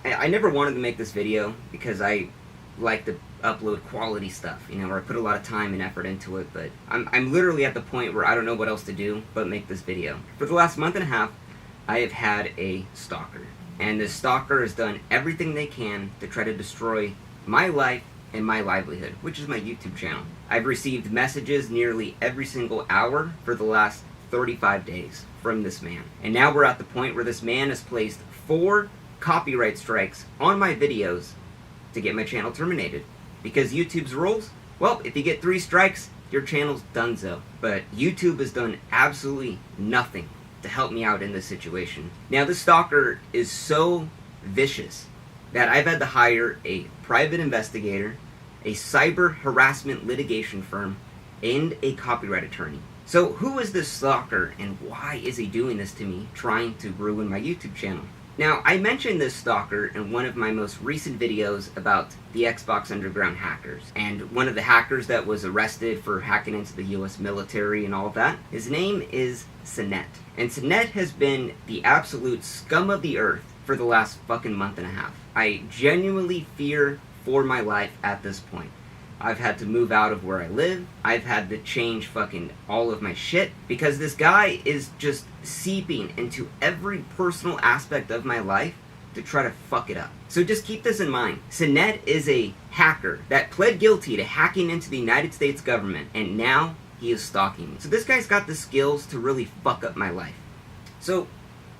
I never wanted to make this video because I like to upload quality stuff, you know, where I put a lot of time and effort into it, but I'm literally at the point where I don't know what else to do but make this video. For the last month and a half, I have had a stalker. And this stalker has done everything they can to try to destroy my life and my livelihood, which is my YouTube channel. I've received messages nearly every single hour for the last 35 days from this man. And now we're at the point where this man has placed 4 copyright strikes on my videos to get my channel terminated. Because YouTube's rules, well, if you get 3 strikes, your channel's donezo. But YouTube has done absolutely nothing to help me out in this situation. Now, this stalker is so vicious that I've had to hire a private investigator, a cyber harassment litigation firm, and a copyright attorney. So who is this stalker and why is he doing this to me, trying to ruin my YouTube channel? Now, I mentioned this stalker in one of my most recent videos about the Xbox Underground hackers. And one of the hackers that was arrested for hacking into the US military and all of that, his name is Sinet. And Sinet has been the absolute scum of the earth for the last fucking month and a half. I genuinely fear for my life at this point. I've had to move out of where I live. I've had to change fucking all of my shit because this guy is just seeping into every personal aspect of my life to try to fuck it up. So just keep this in mind. Sinet is a hacker that pled guilty to hacking into the United States government, and now he is stalking me. So this guy's got the skills to really fuck up my life. So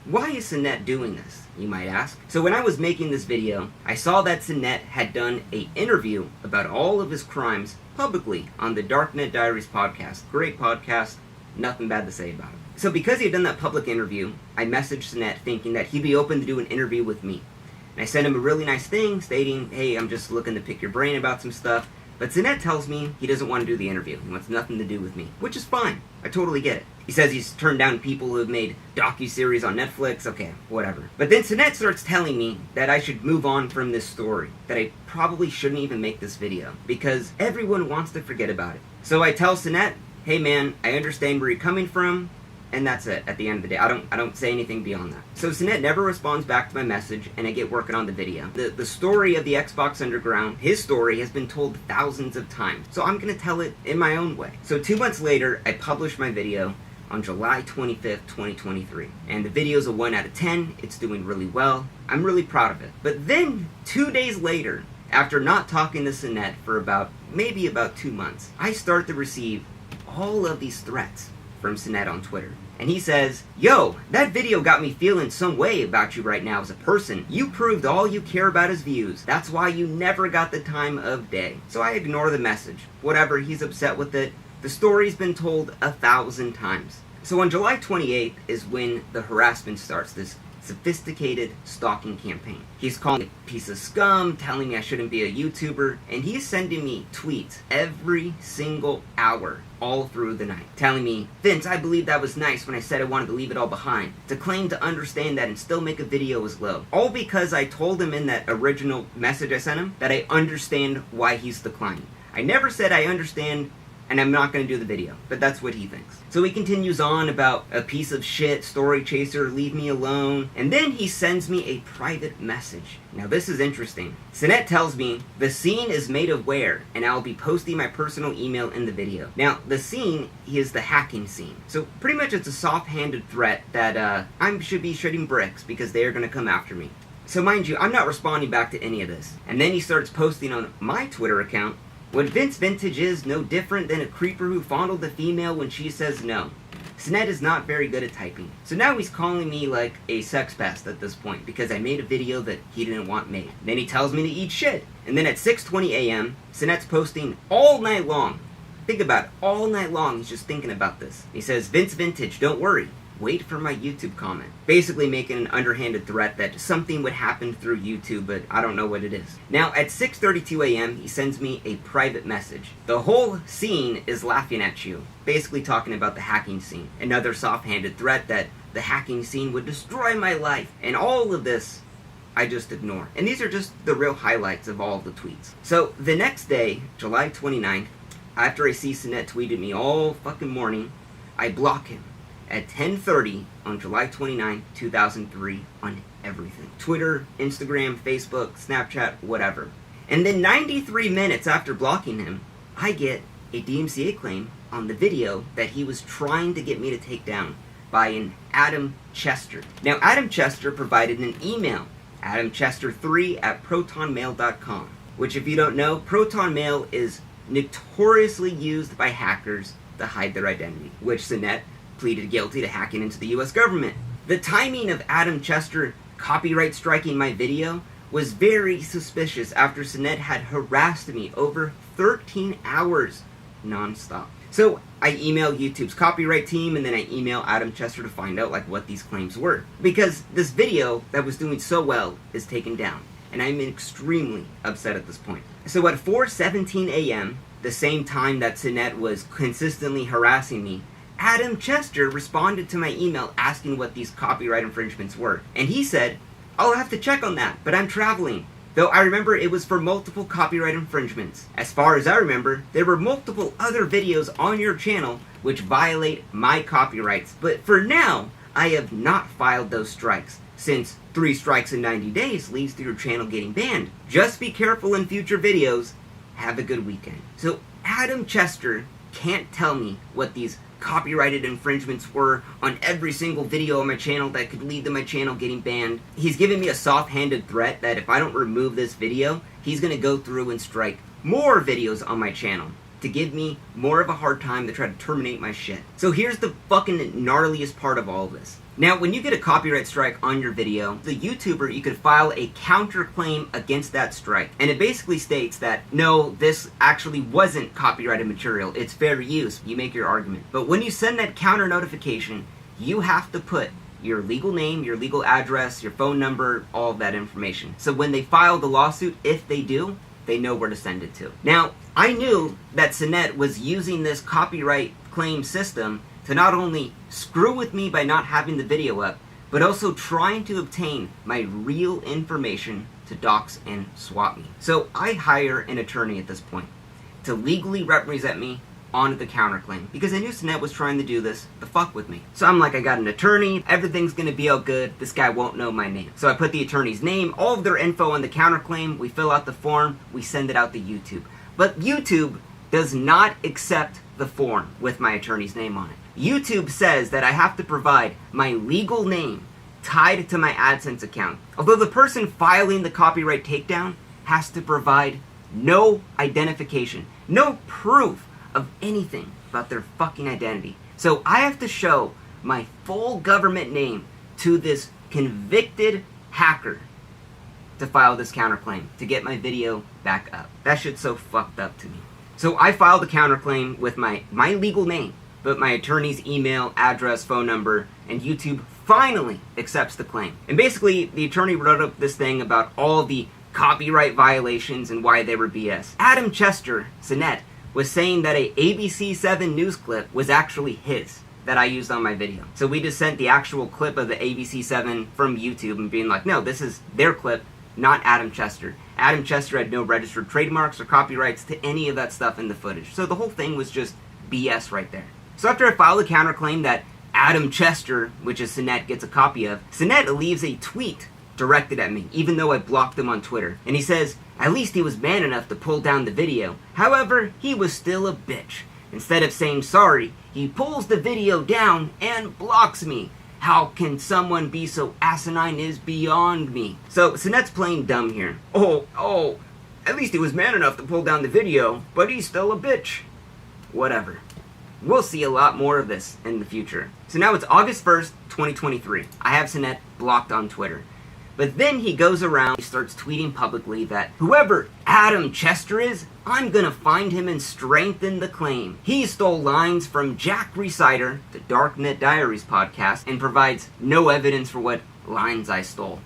why is Sinet doing this, you might ask? So when I was making this video, I saw that Sinet had done an interview about all of his crimes publicly on the Darknet Diaries podcast. Great podcast, nothing bad to say about it. So because he had done that public interview, I messaged Sinet thinking that he'd be open to do an interview with me. And I sent him a really nice thing stating, hey, I'm just looking to pick your brain about some stuff. But Sinet tells me he doesn't want to do the interview. He wants nothing to do with me, which is fine. I totally get it. He says he's turned down people who have made docuseries on Netflix. Okay, whatever. But then Sinet starts telling me that I should move on from this story, that I probably shouldn't even make this video, because everyone wants to forget about it. So I tell Sinet, hey man, I understand where you're coming from, and that's it. At the end of the day, I don't say anything beyond that. So Sinet never responds back to my message, and I get working on the video. The story of the Xbox Underground, his story, has been told thousands of times, so I'm gonna tell it in my own way. So 2 months later, I published my video on July 25th, 2023. And the video's a 1 out of 10. It's doing really well. I'm really proud of it. But then, 2 days later, after not talking to Sinet for maybe about 2 months, I start to receive all of these threats from Sinet on Twitter. And he says, yo, that video got me feeling some way about you right now as a person. You proved all you care about is views. That's why you never got the time of day. So I ignore the message. Whatever, he's upset with it. The story's been told 1,000 times. So on July 28th is when the harassment starts, this sophisticated stalking campaign. He's calling me a piece of scum, telling me I shouldn't be a YouTuber, and he's sending me tweets every single hour, all through the night, telling me, Vince, I believe that was nice when I said I wanted to leave it all behind. To claim to understand that and still make a video is low. All because I told him in that original message I sent him that I understand why he's declining. I never said I understand and I'm not going to do the video, but that's what he thinks. So he continues on about a piece of shit, story chaser, leave me alone, and then he sends me a private message. Now this is interesting. Sinet tells me, the scene is made of where, and I'll be posting my personal email in the video. Now, the scene is the hacking scene. So pretty much it's a soft-handed threat that I should be shooting bricks because they are going to come after me. So mind you, I'm not responding back to any of this. And then he starts posting on my Twitter account, what Vince Vintage is no different than a creeper who fondled the female when she says no. Sinet is not very good at typing. So now he's calling me like a sex pest at this point because I made a video that he didn't want made. Then he tells me to eat shit. And then at 6:20 a.m., Sinet's posting all night long. Think about it, all night long he's just thinking about this. He says, Vince Vintage, don't worry. Wait for my YouTube comment. Basically making an underhanded threat that something would happen through YouTube, but I don't know what it is. Now, at 6:32 a.m., he sends me a private message. The whole scene is laughing at you, basically talking about the hacking scene. Another soft-handed threat that the hacking scene would destroy my life. And all of this, I just ignore. And these are just the real highlights of all of the tweets. So, the next day, July 29th, after I see Sinet tweeted me all fucking morning, I block him. at 10:30 on July 29, 2003 on everything. Twitter, Instagram, Facebook, Snapchat, whatever. And then 93 minutes after blocking him, I get a DMCA claim on the video that he was trying to get me to take down by an Adam Chester. Now, Adam Chester provided an email, adamchester3@protonmail.com, which, if you don't know, Proton Mail is notoriously used by hackers to hide their identity, which Sinet pleaded guilty to hacking into the US government. The timing of Adam Chester copyright striking my video was very suspicious after Sinet had harassed me over 13 hours non-stop. So I emailed YouTube's copyright team, and then I emailed Adam Chester to find out what these claims were. Because this video that was doing so well is taken down, and I'm extremely upset at this point. So at 4:17 a.m., the same time that Sinet was consistently harassing me, Adam Chester responded to my email asking what these copyright infringements were. And he said, "I'll have to check on that, but I'm traveling." Though I remember it was for multiple copyright infringements. As far as I remember, there were multiple other videos on your channel which violate my copyrights. But for now, I have not filed those strikes, since 3 strikes in 90 days leads to your channel getting banned. Just be careful in future videos. Have a good weekend. So Adam Chester can't tell me what these copyrighted infringements were on every single video on my channel that could lead to my channel getting banned. He's giving me a soft-handed threat that if I don't remove this video, he's going to go through and strike more videos on my channel to give me more of a hard time to try to terminate my shit. So here's the fucking gnarliest part of all of this. Now, when you get a copyright strike on your video, the YouTuber, you could file a counterclaim against that strike. And it basically states that, no, this actually wasn't copyrighted material. It's fair use. You make your argument. But when you send that counter notification, you have to put your legal name, your legal address, your phone number, all of that information. So when they file the lawsuit, if they do, they know where to send it to. Now, I knew that Sinet was using this copyright claim system to not only screw with me by not having the video up, but also trying to obtain my real information to dox and swap me. So I hire an attorney at this point to legally represent me on the counterclaim, because I knew Sinet was trying to do this to fuck with me. So I'm like, I got an attorney, everything's gonna be all good, this guy won't know my name. So I put the attorney's name, all of their info on the counterclaim, we fill out the form, we send it out to YouTube. But YouTube does not accept the form with my attorney's name on it. YouTube says that I have to provide my legal name tied to my AdSense account, although the person filing the copyright takedown has to provide no identification, no proof of anything about their fucking identity. So I have to show my full government name to this convicted hacker to file this counterclaim, to get my video back up. That shit's so fucked up to me. So I filed the counterclaim with my legal name, but my attorney's email, address, phone number, and YouTube finally accepts the claim. And basically, the attorney wrote up this thing about all the copyright violations and why they were BS. Adam Chester, Sinet, was saying that a ABC7 news clip was actually his, that I used on my video. So we just sent the actual clip of the ABC7 from YouTube and being like, no, this is their clip, not Adam Chester. Adam Chester had no registered trademarks or copyrights to any of that stuff in the footage. So the whole thing was just BS right there. So after I filed a counterclaim that Adam Chester, which is Sinet, gets a copy of, Sinet leaves a tweet directed at me, even though I blocked him on Twitter. And he says, at least he was man enough to pull down the video. However, he was still a bitch. Instead of saying sorry, he pulls the video down and blocks me. How can someone be so asinine is beyond me. So Sinet's playing dumb here. Oh, at least he was man enough to pull down the video, but he's still a bitch. Whatever. We'll see a lot more of this in the future. So now it's August 1st, 2023. I have Sinet blocked on Twitter. But then he goes around, he starts tweeting publicly that whoever Adam Chester is, I'm gonna find him and strengthen the claim. He stole lines from Jack Reciter, the Darknet Diaries podcast, and provides no evidence for what lines I stole.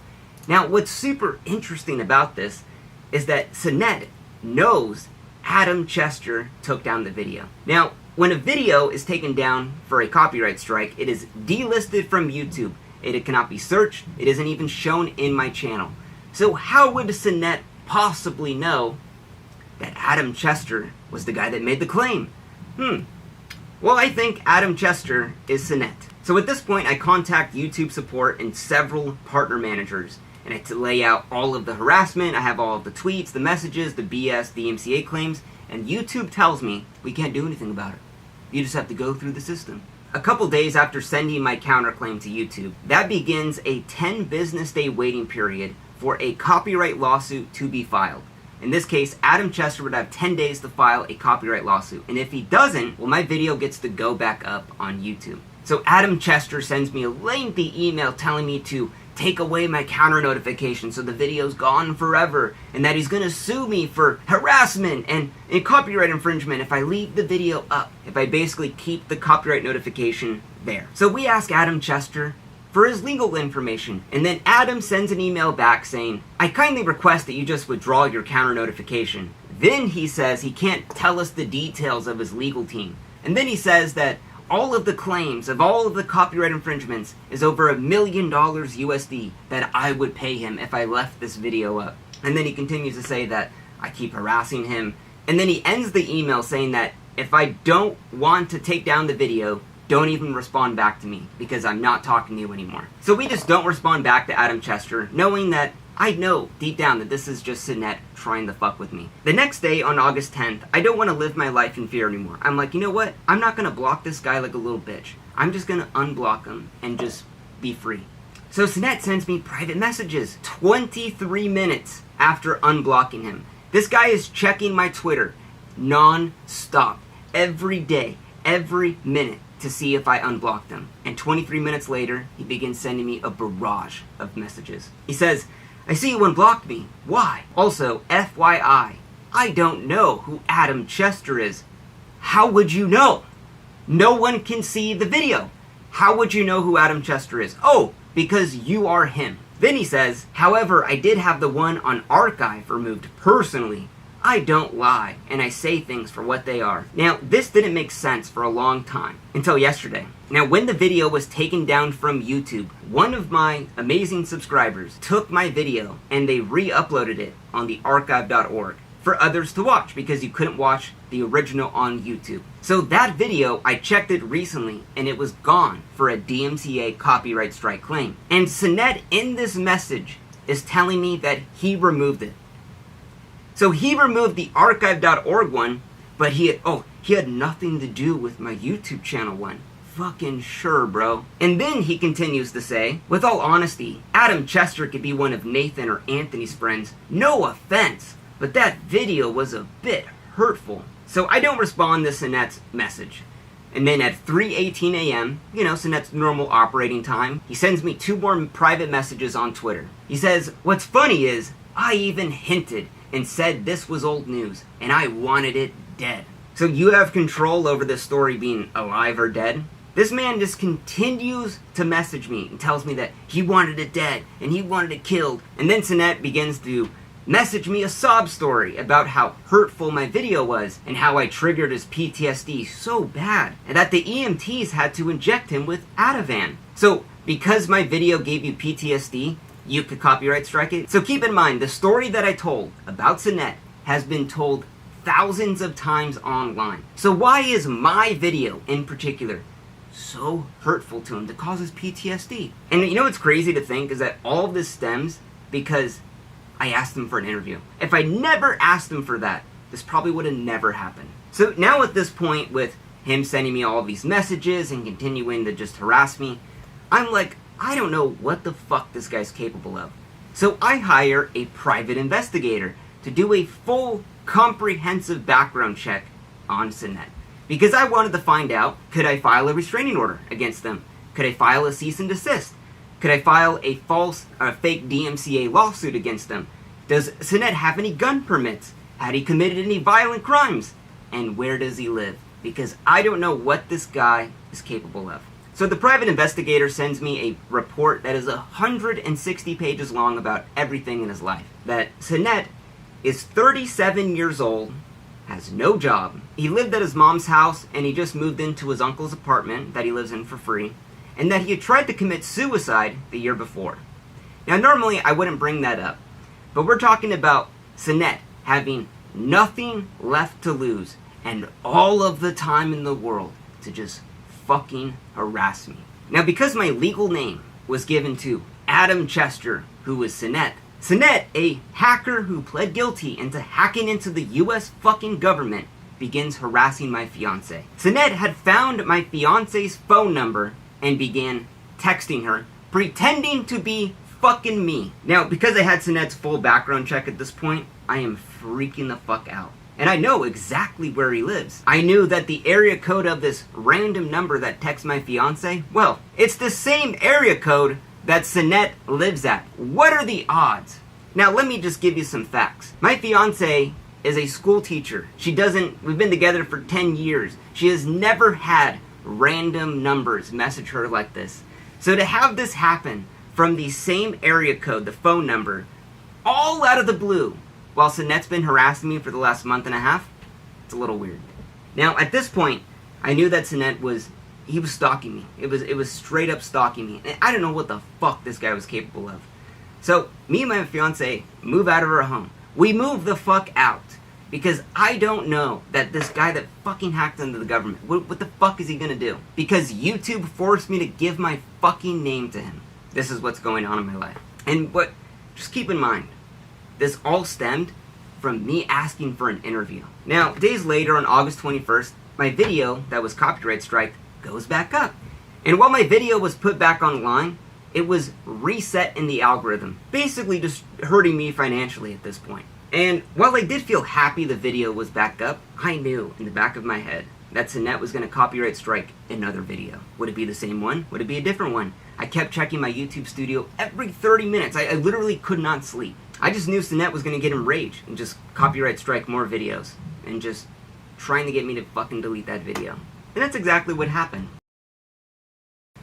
Now, what's super interesting about this is that Sinet knows Adam Chester took down the video. Now, when a video is taken down for a copyright strike, it is delisted from YouTube. It cannot be searched. It isn't even shown in my channel. So how would Sinet possibly know that Adam Chester was the guy that made the claim? Well, I think Adam Chester is Sinet. So at this point, I contact YouTube support and several partner managers, and I lay out all of the harassment. I have all of the tweets, the messages, the BS, the DMCA claims, and YouTube tells me we can't do anything about it. You just have to go through the system. A couple days after sending my counterclaim to YouTube, that begins a 10 business day waiting period for a copyright lawsuit to be filed. In this case, Adam Chester would have 10 days to file a copyright lawsuit. And if he doesn't, well, my video gets to go back up on YouTube. So Adam Chester sends me a lengthy email telling me to take away my counter notification so the video's gone forever, and that he's gonna sue me for harassment and copyright infringement if I leave the video up, if I basically keep the copyright notification there. So we ask Adam Chester for his legal information, and then Adam sends an email back saying, I kindly request that you just withdraw your counter notification. Then he says he can't tell us the details of his legal team. And then he says that all of the claims of all of the copyright infringements is over $1 million USD that I would pay him if I left this video up. And then he continues to say that I keep harassing him. And then he ends the email saying that if I don't want to take down the video, don't even respond back to me because I'm not talking to you anymore. So we just don't respond back to Adam Chester, knowing that I know deep down that this is just Sinette trying to fuck with me. The next day, on August 10th, I don't want to live my life in fear anymore. I'm like, you know what? I'm not going to block this guy like a little bitch. I'm just going to unblock him and just be free. So Sinette sends me private messages 23 minutes after unblocking him. This guy is checking my Twitter non-stop, every day, every minute, to see if I unblocked him. And 23 minutes later, he begins sending me a barrage of messages. He says, I see you unblocked me. Why? Also, FYI, I don't know who Adam Chester is. How would you know? No one can see the video. How would you know who Adam Chester is? Oh, because you are him. Then he says, however, I did have the one on archive removed personally. I don't lie, and I say things for what they are. Now, this didn't make sense for a long time, until yesterday. Now, when the video was taken down from YouTube, one of my amazing subscribers took my video and they re-uploaded it on the archive.org for others to watch, because you couldn't watch the original on YouTube. So that video, I checked it recently, and it was gone for a DMCA copyright strike claim. And Sinette in this message is telling me that he removed it. So he removed the archive.org one, but he had nothing to do with my YouTube channel one. Fucking sure, bro. And then he continues to say, with all honesty, Adam Chester could be one of Nathan or Anthony's friends. No offense, but that video was a bit hurtful. So I don't respond to Sinette's message. And then at 3:18 a.m., Sinette's normal operating time, he sends me 2 more private messages on Twitter. He says, what's funny is, I even hinted and said this was old news, and I wanted it dead. So you have control over this story being alive or dead? This man just continues to message me and tells me that he wanted it dead, and he wanted it killed. And then Sinette begins to message me a sob story about how hurtful my video was, and how I triggered his PTSD so bad, and that the EMTs had to inject him with Ativan. So, because my video gave you PTSD, you could copyright strike it? So keep in mind, the story that I told about Sinette has been told thousands of times online. So why is my video in particular so hurtful to him, that causes PTSD? And you know what's crazy to think is that all of this stems because I asked him for an interview. If I never asked him for that, this probably would have never happened. So now at this point, with him sending me all of these messages and continuing to just harass me, I'm like, I don't know what the fuck this guy's capable of. So I hire a private investigator to do a full, comprehensive background check on Sinette. Because I wanted to find out, could I file a restraining order against them? Could I file a cease and desist? Could I file a fake DMCA lawsuit against them? Does Sinette have any gun permits? Had he committed any violent crimes? And where does he live? Because I don't know what this guy is capable of. So the private investigator sends me a report that is 160 pages long about everything in his life. That Sinette is 37 years old, has no job. He lived at his mom's house and he just moved into his uncle's apartment that he lives in for free. And that he had tried to commit suicide the year before. Now normally I wouldn't bring that up, but we're talking about Sinette having nothing left to lose and all of the time in the world to just fucking harass me. Now, because my legal name was given to Adam Chester, who was Sinet, a hacker who pled guilty into hacking into the US fucking government, begins harassing my fiance. Sinet had found my fiance's phone number and began texting her, pretending to be fucking me. Now, because I had Sinet's full background check at this point, I am freaking the fuck out. And I know exactly where he lives. I knew that the area code of this random number that texts my fiance, well, it's the same area code that Sinet lives at. What are the odds? Now, let me just give you some facts. My fiance is a school teacher. We've been together for 10 years. She has never had random numbers message her like this. So to have this happen from the same area code, the phone number, all out of the blue, while Sinet's been harassing me for the last month and a half, it's a little weird. Now, at this point, I knew that Sinet was stalking me. It was straight up stalking me. And I don't know what the fuck this guy was capable of. So, me and my fiance move out of our home. We move the fuck out. Because I don't know that this guy that fucking hacked into the government, what the fuck is he gonna do? Because YouTube forced me to give my fucking name to him. This is what's going on in my life. And just keep in mind, this all stemmed from me asking for an interview. Now, days later, on August 21st, my video that was copyright striked goes back up. And while my video was put back online, it was reset in the algorithm, basically just hurting me financially at this point. And while I did feel happy the video was back up, I knew in the back of my head that Sinet was going to copyright strike another video. Would it be the same one? Would it be a different one? I kept checking my YouTube studio every 30 minutes. I literally could not sleep. I just knew Sinet was going to get enraged and just copyright strike more videos and just trying to get me to fucking delete that video. And that's exactly what happened.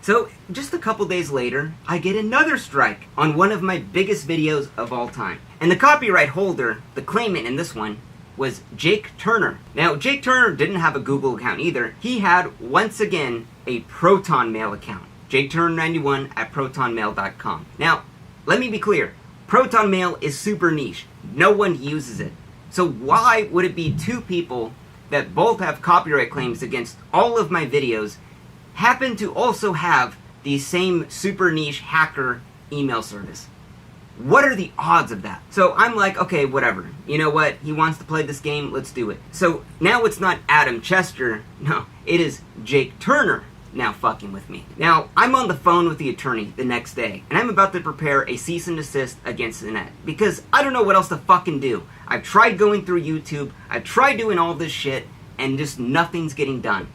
So, just a couple days later, I get another strike on one of my biggest videos of all time. And the copyright holder, the claimant in this one, was Jake Turner. Now, Jake Turner didn't have a Google account either. He had, once again, a Proton Mail account. JakeTurner91 at protonmail.com. Now, let me be clear. Proton Mail is super niche. No one uses it. So why would it be two people that both have copyright claims against all of my videos happen to also have the same super niche hacker email service? What are the odds of that? So I'm like, okay, whatever. You know what? He wants to play this game. Let's do it. So now it's not Adam Chester. No, it is Jake Turner now fucking with me. Now, I'm on the phone with the attorney the next day, and I'm about to prepare a cease and desist against Sinet, because I don't know what else to fucking do. I've tried going through YouTube, I've tried doing all this shit, and just nothing's getting done.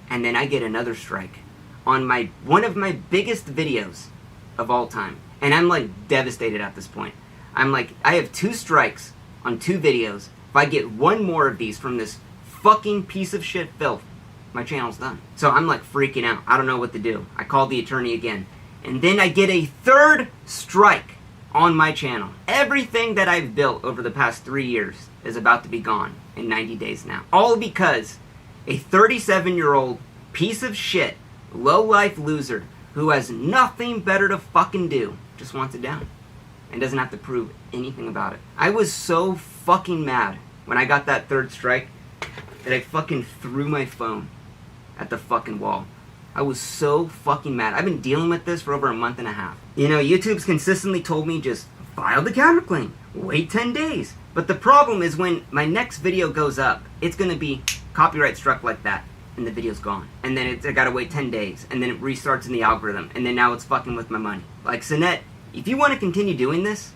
And then I get another strike on one of my biggest videos of all time. And I'm like devastated at this point. I'm like, I have 2 strikes on 2 videos. If I get one more of these from this fucking piece of shit filth, my channel's done. So I'm like freaking out. I don't know what to do. I called the attorney again. And then I get a 3rd strike on my channel. Everything that I've built over the past 3 years is about to be gone in 90 days now. All because a 37-year-old piece of shit, low-life loser who has nothing better to fucking do just wants it down and doesn't have to prove anything about it. I was so fucking mad when I got that 3rd strike that I fucking threw my phone at the fucking wall. I was so fucking mad. I've been dealing with this for over a month and a half. You know, YouTube's consistently told me just file the counterclaim, wait 10 days. But the problem is when my next video goes up, it's gonna be copyright struck like that, and the video's gone. And then I gotta wait 10 days, and then it restarts in the algorithm, and then now it's fucking with my money. Like, Sinet, if you want to continue doing this,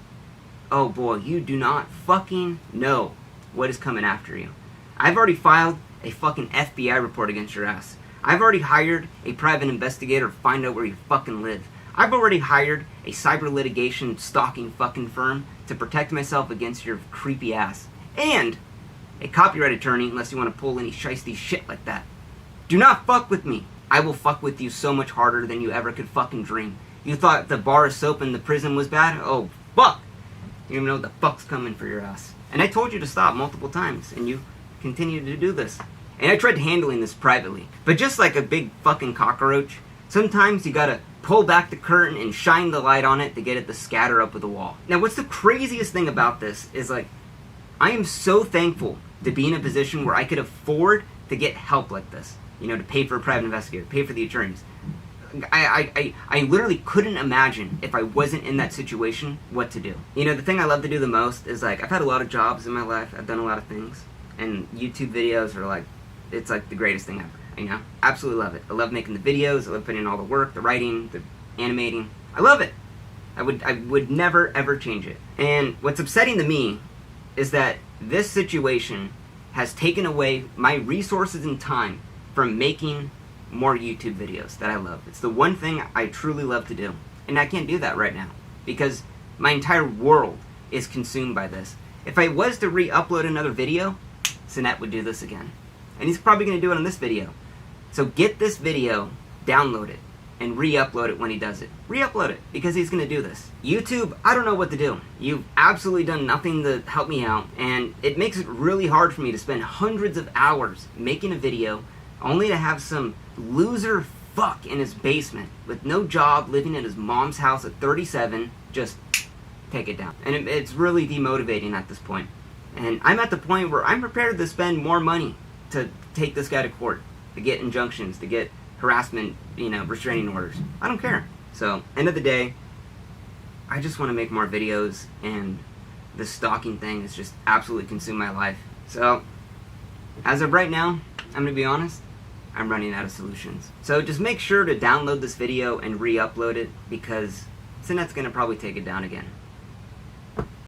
oh boy, you do not fucking know what is coming after you. I've already filed a fucking FBI report against your ass. I've already hired a private investigator to find out where you fucking live. I've already hired a cyber litigation stalking fucking firm to protect myself against your creepy ass. And a copyright attorney, unless you want to pull any shiesty shit like that. Do not fuck with me. I will fuck with you so much harder than you ever could fucking dream. You thought the bar of soap in the prison was bad? Oh, fuck! You don't know what the fuck's coming for your ass. And I told you to stop multiple times, and you continue to do this. And I tried handling this privately. But just like a big fucking cockroach, sometimes you gotta pull back the curtain and shine the light on it to get it to scatter up with the wall. Now, what's the craziest thing about this is, like, I am so thankful to be in a position where I could afford to get help like this. You know, to pay for a private investigator, pay for the attorneys. I literally couldn't imagine if I wasn't in that situation what to do. You know, the thing I love to do the most is, like, I've had a lot of jobs in my life, I've done a lot of things, and YouTube videos are like, it's like the greatest thing ever, you know? Absolutely love it. I love making the videos, I love putting in all the work, the writing, the animating. I love it. I would never ever change it. And what's upsetting to me is that this situation has taken away my resources and time from making more YouTube videos that I love. It's the one thing I truly love to do. And I can't do that right now because my entire world is consumed by this. If I was to re-upload another video, Sinet would do this again. And he's probably going to do it on this video. So get this video, download it, and re-upload it when he does it. Re-upload it, because he's going to do this. YouTube, I don't know what to do. You've absolutely done nothing to help me out, and it makes it really hard for me to spend hundreds of hours making a video only to have some loser fuck in his basement with no job, living in his mom's house at 37, just take it down. And it's really demotivating at this point. And I'm at the point where I'm prepared to spend more money to take this guy to court, to get injunctions, to get harassment, you know, restraining orders. I don't care. So, end of the day, I just want to make more videos, and the stalking thing has just absolutely consumed my life. So, as of right now, I'm going to be honest, I'm running out of solutions. So just make sure to download this video and re-upload it, because Sinet's going to probably take it down again.